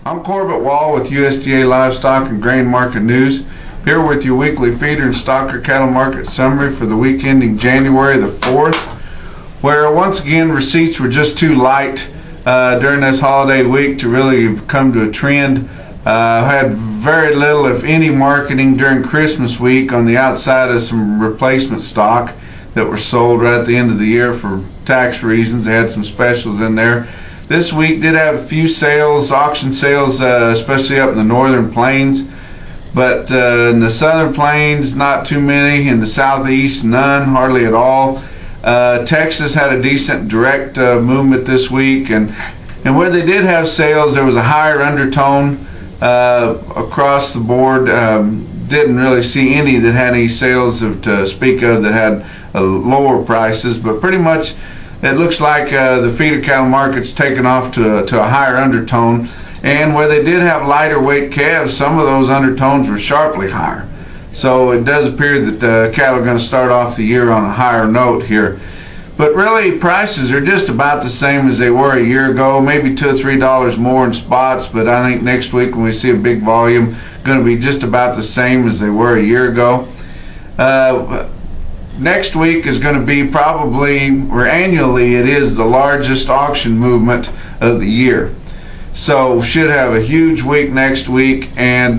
I'm Corbett Wall with USDA Livestock and Grain Market News, here with your weekly feeder and stocker cattle market summary for the week ending January the 4th, where once again receipts were just too light during this holiday week to really come to a trend. Had very little, if any, marketing during Christmas week on the outside of some replacement stock that were sold right at the end of the year for tax reasons. They had some specials in there. This week did have a few sales, auction sales, especially up in the northern plains, but in the southern plains, not too many. In the southeast, none, hardly at all. Texas had a decent direct movement this week, and where they did have sales, there was a higher undertone across the board. Didn't really see any that had any sales to speak of that had lower prices, but pretty much it looks like the feeder cattle market's taken off to a higher undertone. And where they did have lighter weight calves, some of those undertones were sharply higher. So it does appear that cattle are going to start off the year on a higher note here. But really, prices are just about the same as they were a year ago, maybe $2 or $3 more in spots, but I think next week when we see a big volume, going to be just about the same as they were a year ago. Next week is going to be probably, or annually, it is the largest auction movement of the year. So should have a huge week next week, and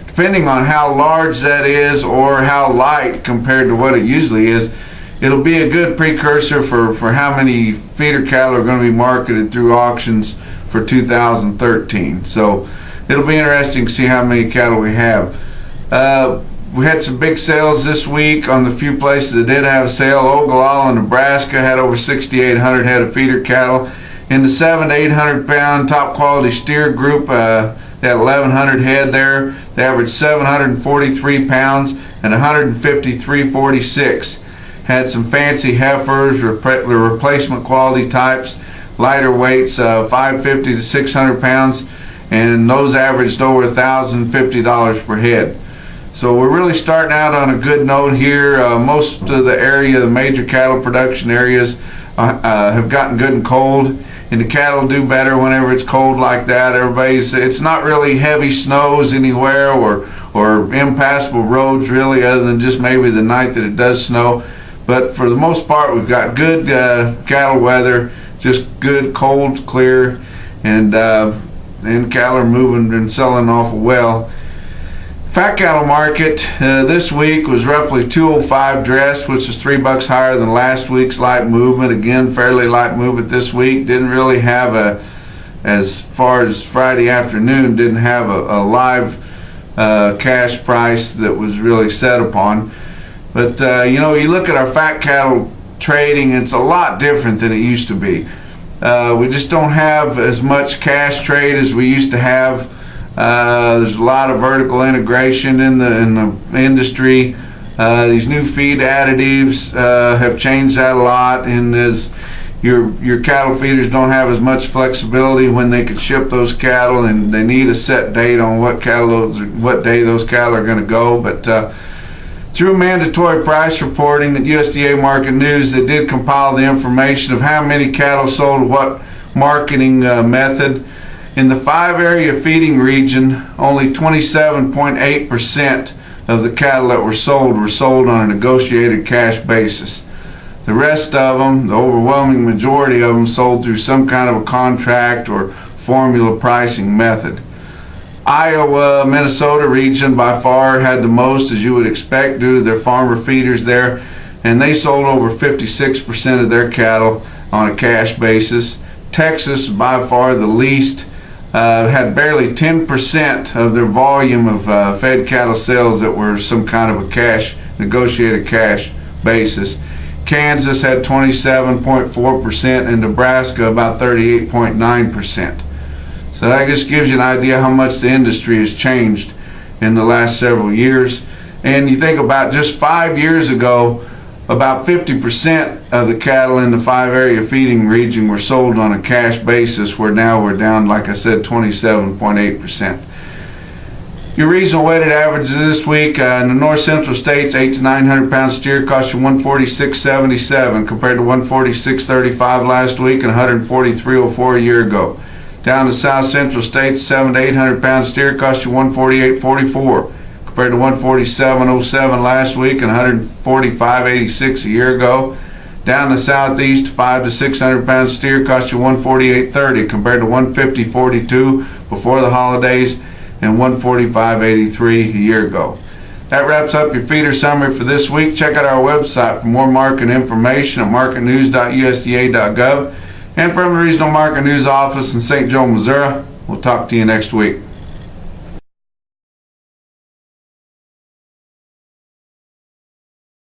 depending on how large that is or how light compared to what it usually is, it'll be a good precursor for how many feeder cattle are going to be marketed through auctions for 2013. So it'll be interesting to see how many cattle we have. We had some big sales this week on the few places that did have a sale. Ogallala, Nebraska had over 6,800 head of feeder cattle. In the 700 to 800 pound top quality steer group, they had 1,100 head there. They averaged 743 pounds and 153.46. Had some fancy heifers, replacement quality types, lighter weights, 550 to 600 pounds, and those averaged over $1,050 per head. So we're really starting out on a good note here. Most of the area, the major cattle production areas, have gotten good and cold, and the cattle do better whenever it's cold like that. It's not really heavy snows anywhere or impassable roads really, other than just maybe the night that it does snow. But for the most part, we've got good cattle weather, just good, cold, clear, and cattle are moving and selling awful well. Fat cattle market this week was roughly 205 dressed, which is $3 higher than last week's light movement. Again, fairly light movement this week. Didn't really have as far as Friday afternoon, didn't have a live cash price that was really set upon. But you look at our fat cattle trading, it's a lot different than it used to be. We just don't have as much cash trade as we used to have. There's a lot of vertical integration in the industry. These new feed additives have changed that a lot, and as your cattle feeders don't have as much flexibility when they can ship those cattle, and they need a set date on what day those cattle are going to go. But through mandatory price reporting at USDA Market News, they did compile the information of how many cattle sold what marketing method. In the 5-area feeding region, only 27.8% of the cattle that were sold on a negotiated cash basis. The rest of them, the overwhelming majority of them, sold through some kind of a contract or formula pricing method. Iowa, Minnesota region by far had the most, as you would expect, due to their farmer feeders there, and they sold over 56% of their cattle on a cash basis. Texas, by far the least, had barely 10% of their volume of fed cattle sales that were some kind of a negotiated cash basis. Kansas had 27.4% and Nebraska about 38.9%. So that just gives you an idea how much the industry has changed in the last several years. And you think about just 5 years ago, about 50% of the cattle in the 5-area feeding region were sold on a cash basis, where now we're down, like I said, 27.8%. Your regional weighted averages this week in the north central states, 800 to 900 pound steer cost you $146.77 compared to $146.35 last week and $143.04 a year ago. Down the South Central states, 7 to 800 pound steer cost you $148.44 compared to $147.07 last week and $145.86 a year ago. Down the Southeast, 5 to 600 pound steer cost you $148.30 compared to $150.42 before the holidays and $145.83 a year ago. That wraps up your feeder summary for this week. Check out our website for more market information at marketnews.usda.gov. And from the Regional Market News Office in St. Joe, Missouri, we'll talk to you next week.